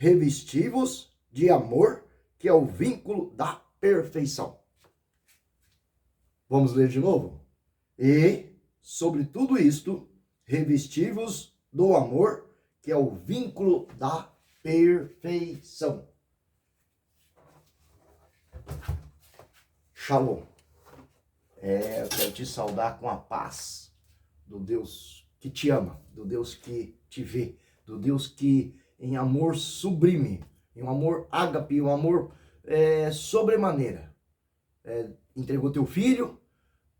revesti-vos de amor, que é o vínculo da perfeição. Vamos ler de novo? E, sobre tudo isto, revesti-vos do amor, que é o vínculo da perfeição. Shalom. Eu quero te saudar com a paz do Deus que te ama, do Deus que te vê, do Deus que em amor sublime, em um amor ágape, um amor sobremaneira, entregou teu filho,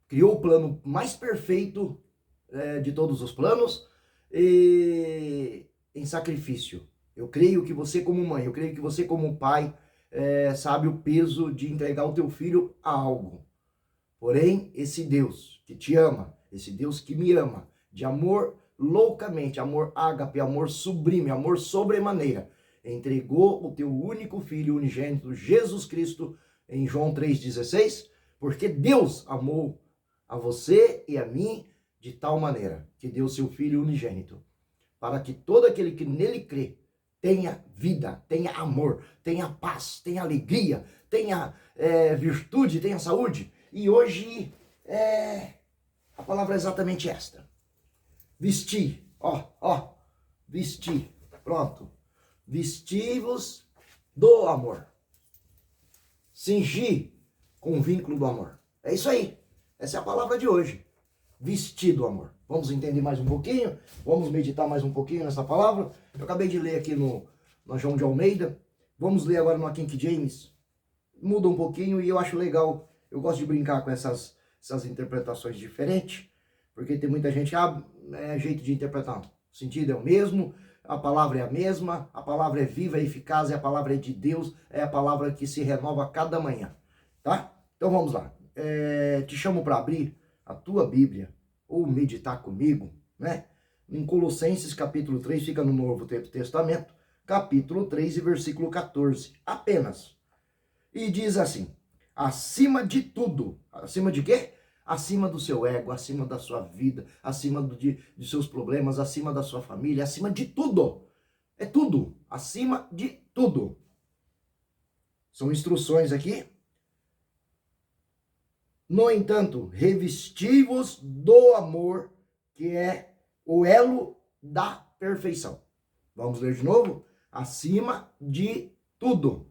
criou o plano mais perfeito de todos os planos em sacrifício. Eu creio que você como mãe, eu creio que você como pai sabe o peso de entregar o teu filho a algo. Porém, esse Deus que te ama, esse Deus que me ama, de amor loucamente, amor ágape, amor sublime, amor sobremaneira, entregou o teu único filho unigênito, Jesus Cristo, em João 3,16, porque Deus amou a você e a mim de tal maneira que deu seu filho unigênito, para que todo aquele que nele crê tenha vida, tenha amor, tenha paz, tenha alegria, tenha virtude, tenha saúde. E hoje a palavra é exatamente esta. Vestir, vestir, pronto. Vestir-vos do amor. Cingir com o vínculo do amor. É isso aí. Essa é a palavra de hoje. Vestir do amor. Vamos entender mais um pouquinho? Vamos meditar mais um pouquinho nessa palavra? Eu acabei de ler aqui no João de Almeida. Vamos ler agora no King James. Muda um pouquinho e eu acho legal. Eu gosto de brincar com essas interpretações diferentes, porque tem muita gente, é jeito de interpretar. O sentido é o mesmo, a palavra é a mesma, a palavra é viva, é eficaz, a palavra é de Deus, é a palavra que se renova a cada manhã, tá? Então vamos lá. Te chamo para abrir a tua Bíblia, ou meditar comigo, né? Em Colossenses capítulo 3, fica no Novo Testamento, capítulo 3 e versículo 14, apenas. E diz assim: acima de tudo, acima de quê? Acima do seu ego, acima da sua vida, acima de seus problemas, acima da sua família, acima de tudo. É tudo, acima de tudo. São instruções aqui. No entanto, revesti-vos do amor, que é o elo da perfeição. Vamos ler de novo? Acima de tudo.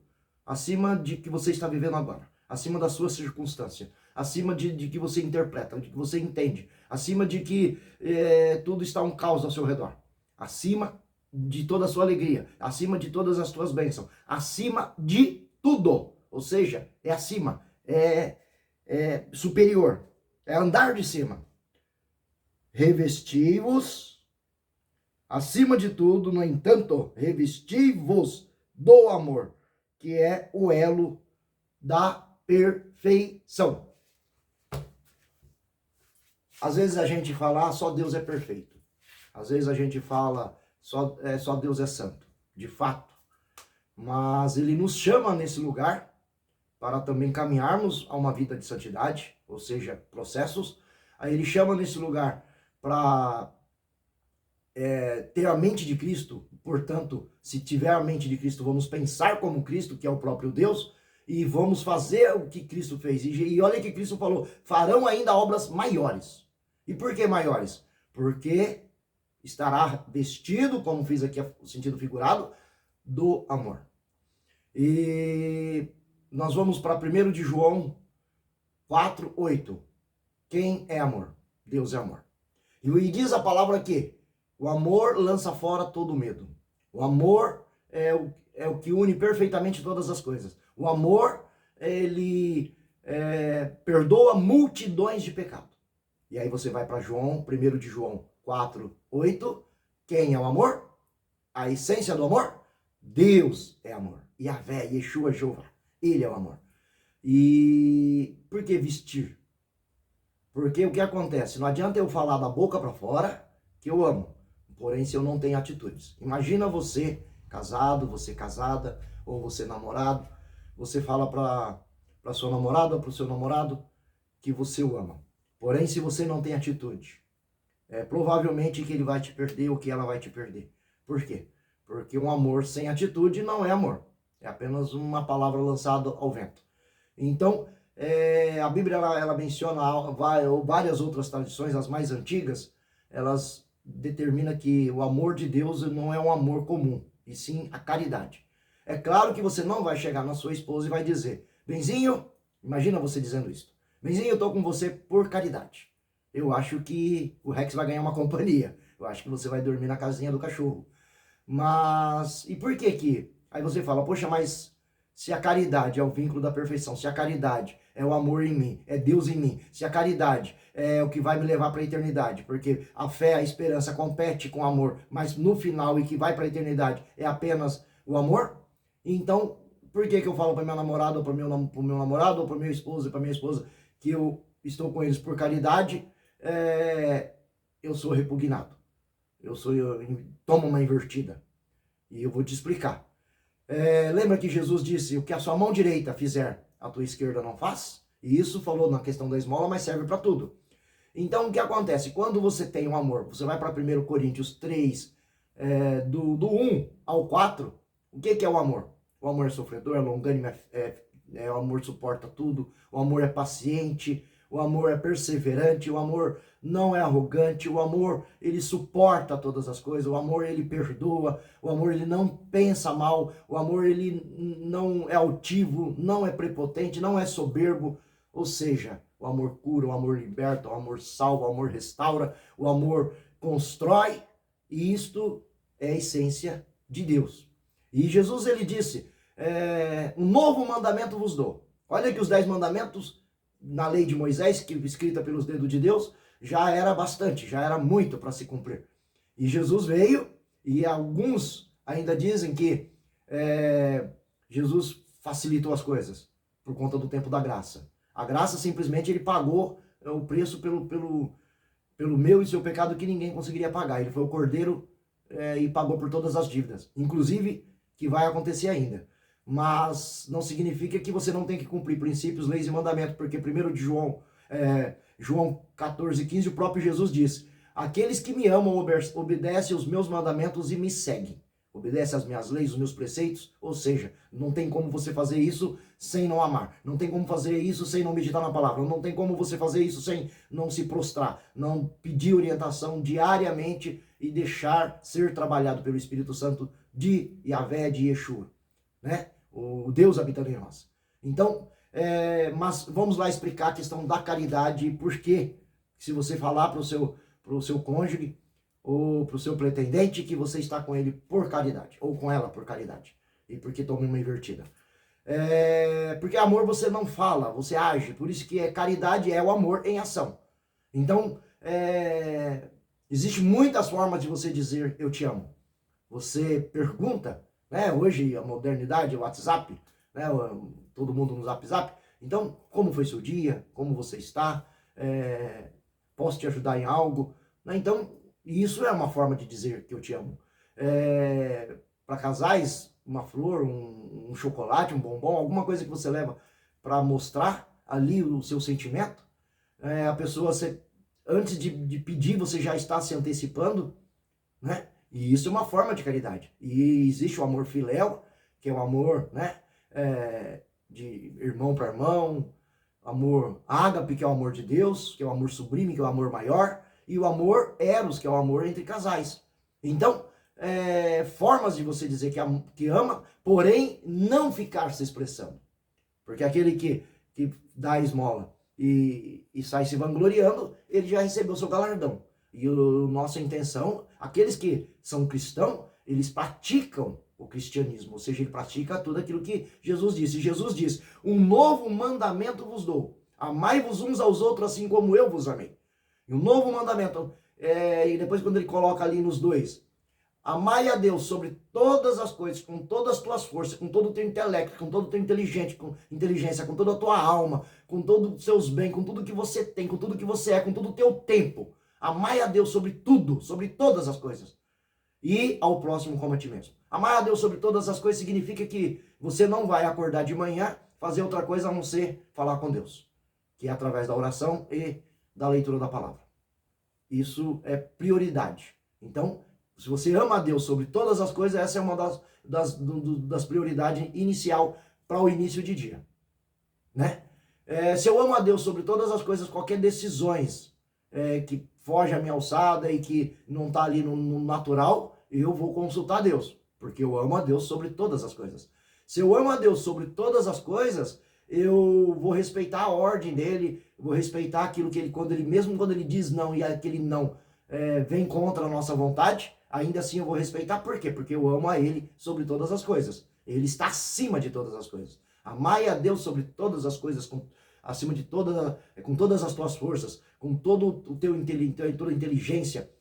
Acima de que você está vivendo agora, acima da sua circunstância, acima de que você interpreta, de que você entende, acima de que tudo está um caos ao seu redor, acima de toda a sua alegria, acima de todas as suas bênçãos, acima de tudo, ou seja, é acima, é superior, é andar de cima. Revesti-vos, acima de tudo, no entanto, revesti-vos do amor, que é o elo da perfeição. Às vezes a gente fala, só Deus é perfeito. Às vezes a gente fala, só Deus é santo. De fato. Mas Ele nos chama nesse lugar para também caminharmos a uma vida de santidade, ou seja, processos. Aí Ele chama nesse lugar para ter a mente de Cristo. Portanto, se tiver a mente de Cristo, vamos pensar como Cristo, que é o próprio Deus, e vamos fazer o que Cristo fez. E olha que Cristo falou, farão ainda obras maiores. E por que maiores? Porque estará vestido, como fiz aqui o sentido figurado, do amor. E nós vamos para 1 de João 4:8. Quem é amor? Deus é amor. E diz a palavra aqui, o amor lança fora todo medo. O amor é o que une perfeitamente todas as coisas. O amor, ele perdoa multidões de pecado. E aí você vai para João, 1 de João 4:8. Quem é o amor? A essência do amor? Deus é amor. Yahvé, Yeshua, Jeová. Ele é o amor. E por que vestir? Porque o que acontece? Não adianta eu falar da boca para fora que eu amo. Porém, se eu não tenho atitudes. Imagina você casado, você casada, ou você namorado. Você fala para sua namorada ou para o seu namorado que você o ama. Porém, se você não tem atitude, provavelmente que ele vai te perder ou que ela vai te perder. Por quê? Porque um amor sem atitude não é amor. É apenas uma palavra lançada ao vento. Então, a Bíblia ela menciona várias outras tradições, as mais antigas, elas determinam que o amor de Deus não é um amor comum, e sim a caridade. É claro que você não vai chegar na sua esposa e vai dizer, Benzinho, imagina você dizendo isso, Benzinho, eu tô com você por caridade. Eu acho que o Rex vai ganhar uma companhia. Eu acho que você vai dormir na casinha do cachorro. Mas, e por que que? Aí você fala, poxa, mas se a caridade é o vínculo da perfeição, se a caridade é o amor em mim, é Deus em mim, se a caridade é o que vai me levar para a eternidade, porque a fé, a esperança compete com o amor, mas no final e que vai para a eternidade é apenas o amor, então por que que eu falo para minha namorada, ou para o meu namorado, ou para minha esposa, para minha esposa, que eu estou com eles por caridade, eu sou repugnado, eu tomo uma invertida, e eu vou te explicar. Lembra que Jesus disse, o que a sua mão direita fizer, a tua esquerda não faz? E isso falou na questão da esmola, mas serve para tudo. Então, o que acontece? Quando você tem um amor, você vai para 1 Coríntios 3, do 1 ao 4, o que é o amor? O amor é sofredor, é longânimo, o amor suporta tudo, o amor é paciente, o amor é perseverante, o amor não é arrogante, o amor ele suporta todas as coisas, o amor ele perdoa, o amor ele não pensa mal, o amor ele não é altivo, não é prepotente, não é soberbo, ou seja, o amor cura, o amor liberta, o amor salva, o amor restaura, o amor constrói, e isto é a essência de Deus. E Jesus ele disse, um novo mandamento vos dou. Olha que os 10 mandamentos na lei de Moisés, que escrita pelos dedos de Deus, já era bastante, já era muito para se cumprir. E Jesus veio, e alguns ainda dizem que Jesus facilitou as coisas, por conta do tempo da graça. A graça simplesmente ele pagou o preço pelo meu e seu pecado que ninguém conseguiria pagar. Ele foi o cordeiro e pagou por todas as dívidas, inclusive que vai acontecer ainda. Mas não significa que você não tem que cumprir princípios, leis e mandamentos, porque 1 de João 14,15, o próprio Jesus diz, aqueles que me amam obedecem os meus mandamentos e me seguem. Obedece às minhas leis, os meus preceitos, ou seja, não tem como você fazer isso sem não amar, não tem como fazer isso sem não meditar na palavra, não tem como você fazer isso sem não se prostrar, não pedir orientação diariamente e deixar ser trabalhado pelo Espírito Santo de Yahvé, de Yeshua, né? O Deus habitando em nós. Então, mas vamos lá explicar a questão da caridade e por que, se você falar para o seu cônjuge ou para o seu pretendente que você está com ele por caridade, ou com ela por caridade, e porque toma uma invertida. Porque amor você não fala, você age, por isso que caridade é o amor em ação. Então, existe muitas formas de você dizer eu te amo. Você pergunta, né? Hoje a modernidade, o WhatsApp, né? Todo mundo no Zap. Então, como foi seu dia? Como você está? Posso te ajudar em algo? Né? Então, isso é uma forma de dizer que eu te amo. Para casais, uma flor, um chocolate, um bombom, alguma coisa que você leva para mostrar ali o seu sentimento. A pessoa, antes de pedir, você já está se antecipando, né? E isso é uma forma de caridade. E existe o amor filéu, que é o amor, né, de irmão para irmão, amor ágape, que é o amor de Deus, que é o amor sublime, que é o amor maior, e o amor eros, que é o amor entre casais. Então, formas de você dizer que ama, porém não ficar se expressando. Porque aquele que dá a esmola e sai se vangloriando, ele já recebeu seu galardão. E a nossa intenção, aqueles que são cristãos, eles praticam o cristianismo, ou seja, ele pratica tudo aquilo que Jesus disse. Jesus diz, um novo mandamento vos dou, amai-vos uns aos outros assim como eu vos amei. E um novo mandamento, e depois quando ele coloca ali nos dois, amai a Deus sobre todas as coisas, com todas as tuas forças, com todo o teu intelecto, com todo o teu inteligência, com toda a tua alma, com todos os seus bens, com tudo que você tem, com tudo que você é, com todo o teu tempo. Amai a Deus sobre tudo, sobre todas as coisas. E ao próximo como a ti mesmo. Amar a Deus sobre todas as coisas significa que você não vai acordar de manhã, fazer outra coisa a não ser falar com Deus. Que é através da oração e da leitura da palavra. Isso é prioridade. Então, Se você ama a Deus sobre todas as coisas, essa é uma das prioridades inicial para o início de dia, né? Se eu amo a Deus sobre todas as coisas, qualquer decisões que foge à minha alçada e que não está ali no natural, eu vou consultar Deus, porque eu amo a Deus sobre todas as coisas. Se eu amo a Deus sobre todas as coisas, eu vou respeitar a ordem dele, vou respeitar aquilo que ele, mesmo quando ele diz não e aquele não vem contra a nossa vontade, ainda assim eu vou respeitar. Por quê? Porque eu amo a ele sobre todas as coisas. Ele está acima de todas as coisas. Amai a Deus sobre todas as coisas, acima de com todas as tuas forças, com todo o toda a inteligência,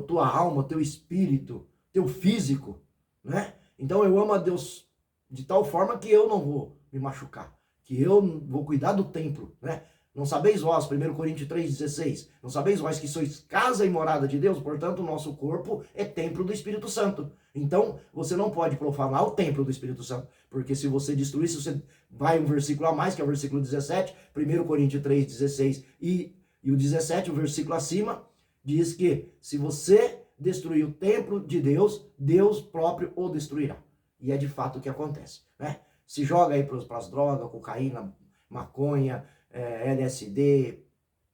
tua alma, teu espírito, teu físico, né? Então eu amo a Deus de tal forma que eu não vou me machucar, que eu vou cuidar do templo, né? Não sabeis vós, 1 Coríntios 3,16, não sabeis vós que sois casa e morada de Deus, portanto o nosso corpo é templo do Espírito Santo. Então, você não pode profanar o templo do Espírito Santo, porque se você destruir, se você vai um versículo a mais, que é o versículo 17, 1 Coríntios 3,16 e o 17, o versículo acima, diz que se você destruir o templo de Deus, Deus próprio o destruirá. E é de fato o que acontece, né? Se joga aí para as drogas, cocaína, maconha, LSD,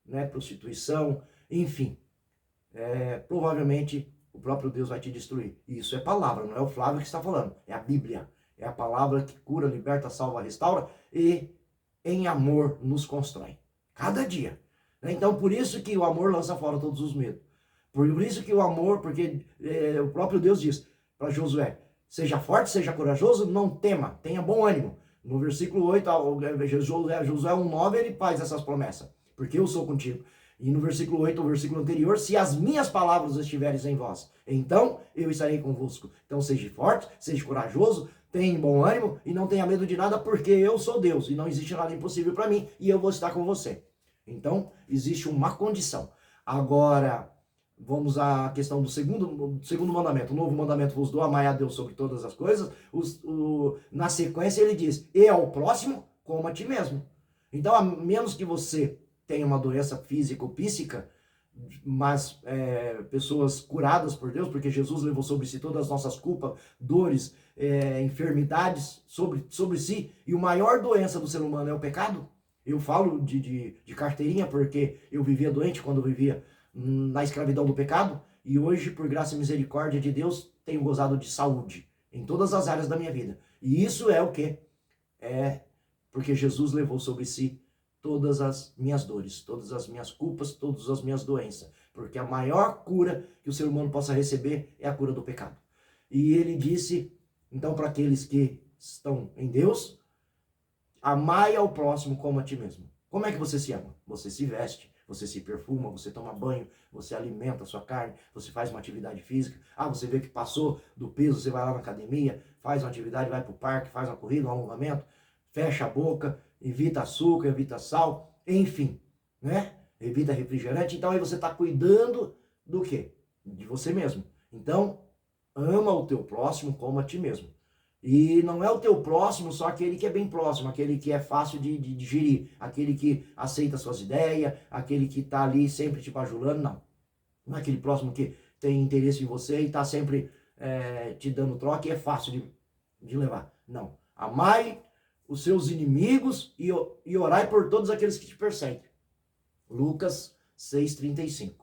né, prostituição, enfim, provavelmente o próprio Deus vai te destruir. E isso é palavra, não é o Flávio que está falando, é a Bíblia. É a palavra que cura, liberta, salva, restaura e em amor nos constrói. Cada dia. Então, por isso que o amor lança fora todos os medos. Por isso que o amor, porque o próprio Deus diz para Josué, seja forte, seja corajoso, não tema, tenha bom ânimo. No versículo 8, Josué 1,9, ele faz essas promessas, porque eu sou contigo. E no versículo 8, o versículo anterior, se as minhas palavras estiverem em vós, então eu estarei convosco. Então seja forte, seja corajoso, tenha bom ânimo e não tenha medo de nada, porque eu sou Deus e não existe nada impossível para mim e eu vou estar com você. Então, existe uma condição. Agora, vamos à questão do segundo mandamento. O novo mandamento vos dou, amai a Deus sobre todas as coisas. Na sequência ele diz, e ao próximo, como a ti mesmo. Então, a menos que você tenha uma doença física ou psíquica, mas pessoas curadas por Deus, porque Jesus levou sobre si todas as nossas culpas, dores, enfermidades sobre si, e a maior doença do ser humano é o pecado. Eu falo de carteirinha porque eu vivia doente quando eu vivia na escravidão do pecado, e hoje, por graça e misericórdia de Deus, tenho gozado de saúde em todas as áreas da minha vida. E isso é o quê? Porque Jesus levou sobre si todas as minhas dores, todas as minhas culpas, todas as minhas doenças. Porque a maior cura que o ser humano possa receber é a cura do pecado. E ele disse, então, para aqueles que estão em Deus, amai ao próximo como a ti mesmo. Como é que você se ama? Você se veste, você se perfuma, você toma banho, você alimenta a sua carne, você faz uma atividade física. Você vê que passou do peso, você vai lá na academia, faz uma atividade, vai para o parque, faz uma corrida, um alongamento, fecha a boca, evita açúcar, evita sal, enfim, né? Evita refrigerante. Então aí você está cuidando do quê? De você mesmo. Então, ama o teu próximo como a ti mesmo. E não é o teu próximo só aquele que é bem próximo, aquele que é fácil de digerir, aquele que aceita suas ideias, aquele que está ali sempre te bajulando, não. Não é aquele próximo que tem interesse em você e está sempre te dando troca e é fácil de levar. Não. Amai os seus inimigos e orai por todos aqueles que te perseguem. Lucas 6,35.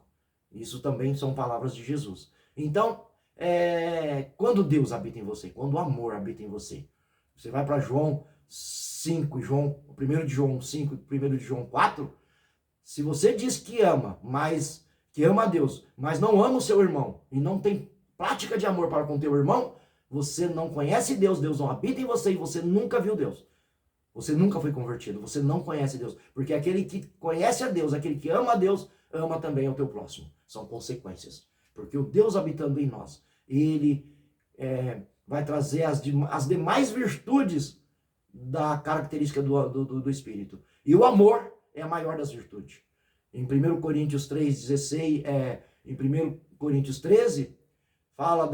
Isso também são palavras de Jesus. Então, quando Deus habita em você, quando o amor habita em você, você vai para João 5, 1 de João 5 e 1 de João 4, se você diz que ama, mas que ama a Deus, mas não ama o seu irmão e não tem prática de amor para com o teu irmão, você não conhece Deus, Deus não habita em você e você nunca viu Deus. Você nunca foi convertido, você não conhece Deus, porque aquele que conhece a Deus, aquele que ama a Deus, ama também o teu próximo. São consequências, porque o Deus habitando em nós, ele vai trazer as demais virtudes da característica do Espírito. E o amor é a maior das virtudes. Em 1 Coríntios 3,16, em 1 Coríntios 13, fala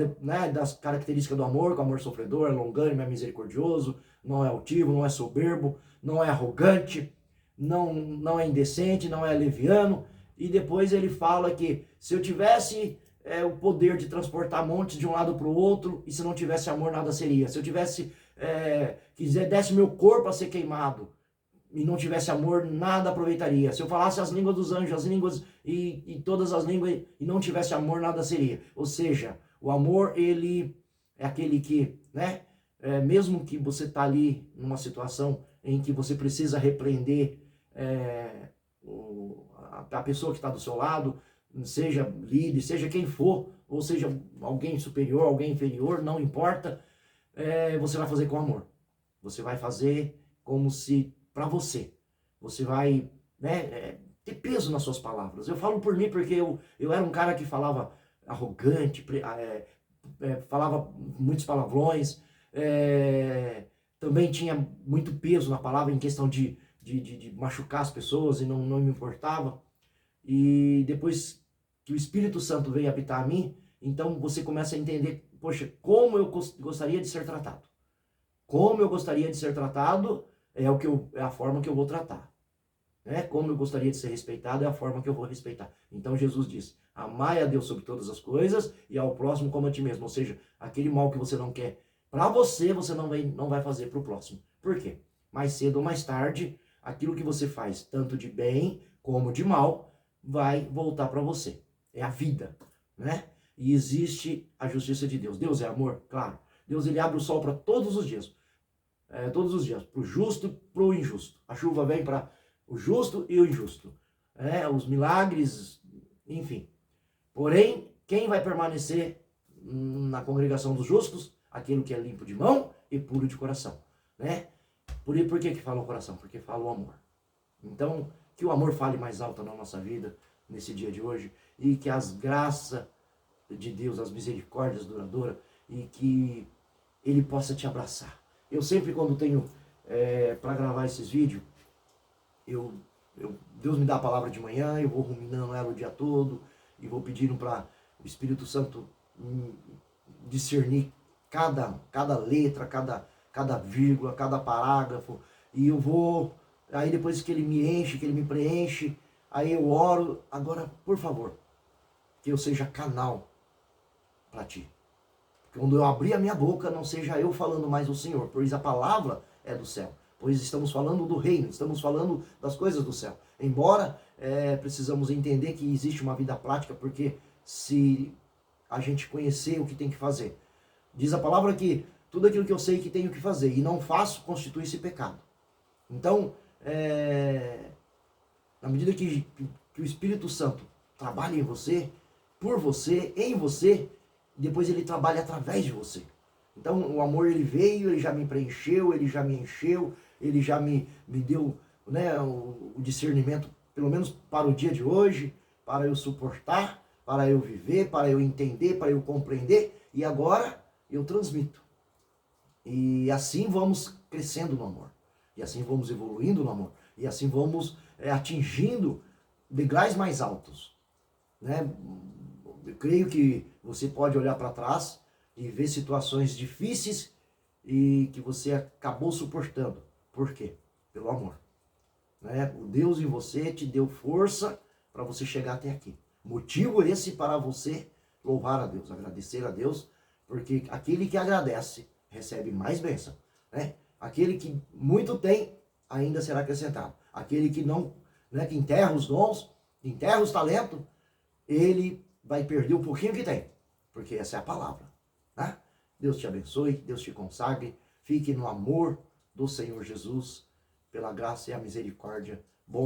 das características do amor, que o amor sofredor, é longânimo, é misericordioso, não é altivo, não é soberbo, não é arrogante, não é indecente, não é leviano. E depois ele fala que se eu tivesse o poder de transportar montes de um lado para o outro, e se não tivesse amor, nada seria. Se eu tivesse, desse meu corpo a ser queimado, e não tivesse amor, nada aproveitaria. Se eu falasse as línguas dos anjos, as línguas e todas as línguas, e não tivesse amor, nada seria. Ou seja, o amor, ele é aquele que, né, mesmo que você está ali numa situação em que você precisa repreender a pessoa que está do seu lado, seja líder, seja quem for, ou seja alguém superior, alguém inferior, não importa, você vai fazer com amor. Você vai fazer como se, para você, você vai, né, ter peso nas suas palavras. Eu falo por mim porque eu era um cara que falava arrogante, falava muitos palavrões, também tinha muito peso na palavra em questão de machucar as pessoas, e não me importava. E depois que o Espírito Santo veio habitar a mim, então você começa a entender, poxa, como eu gostaria de ser tratado. Como eu gostaria de ser tratado é a forma que eu vou tratar. Né? Como eu gostaria de ser respeitado é a forma que eu vou respeitar. Então Jesus diz, amai a Deus sobre todas as coisas e ao próximo como a ti mesmo. Ou seja, aquele mal que você não quer para você, você não vai fazer para o próximo. Por quê? Mais cedo ou mais tarde, aquilo que você faz, tanto de bem como de mal, vai voltar para você. É a vida, né? E existe a justiça de Deus. Deus é amor? Claro. Deus, ele abre o sol para todos os dias. Todos os dias, para o justo e para o injusto. A chuva vem para o justo e o injusto. Os milagres, enfim. Porém, quem vai permanecer na congregação dos justos? Aquele que é limpo de mão e puro de coração. Né? Por que fala o coração? Porque fala o amor. Então, que o amor fale mais alto na nossa vida, nesse dia de hoje, e que as graças de Deus, as misericórdias duradouras, e que ele possa te abraçar. Eu sempre, quando tenho para gravar esses vídeos, Deus me dá a palavra de manhã, eu vou ruminando ela o dia todo, e vou pedindo para o Espírito Santo discernir cada letra, cada vírgula, cada parágrafo, e eu vou, aí depois que ele me enche, que ele me preenche, aí eu oro, agora, por favor, que eu seja canal para ti. Quando eu abrir a minha boca, não seja eu falando mais o Senhor, pois a palavra é do céu. Pois estamos falando do reino, estamos falando das coisas do céu. Embora precisamos entender que existe uma vida prática, porque se a gente conhecer o que tem que fazer. Diz a palavra que tudo aquilo que eu sei que tenho que fazer e não faço, constitui-se pecado. Então, na medida que o Espírito Santo trabalha em você, por você, em você, depois ele trabalha através de você. Então o amor, ele veio, ele já me preencheu, ele já me encheu, ele já me deu, né, o discernimento, pelo menos para o dia de hoje, para eu suportar, para eu viver, para eu entender, para eu compreender, e agora eu transmito. E assim vamos crescendo no amor, e assim vamos evoluindo no amor, e assim vamos atingindo degraus mais altos, né? Eu creio que você pode olhar para trás e ver situações difíceis e que você acabou suportando. Por quê? Pelo amor. Né? O Deus em você te deu força para você chegar até aqui. Motivo esse para você louvar a Deus, agradecer a Deus, porque aquele que agradece recebe mais bênção. Né? Aquele que muito tem, ainda será acrescentado. Aquele que não, né, que enterra os dons, que enterra os talentos, ele vai perder o pouquinho que tem, porque essa é a palavra. Tá? Deus te abençoe, Deus te consagre, fique no amor do Senhor Jesus, pela graça e a misericórdia. Bom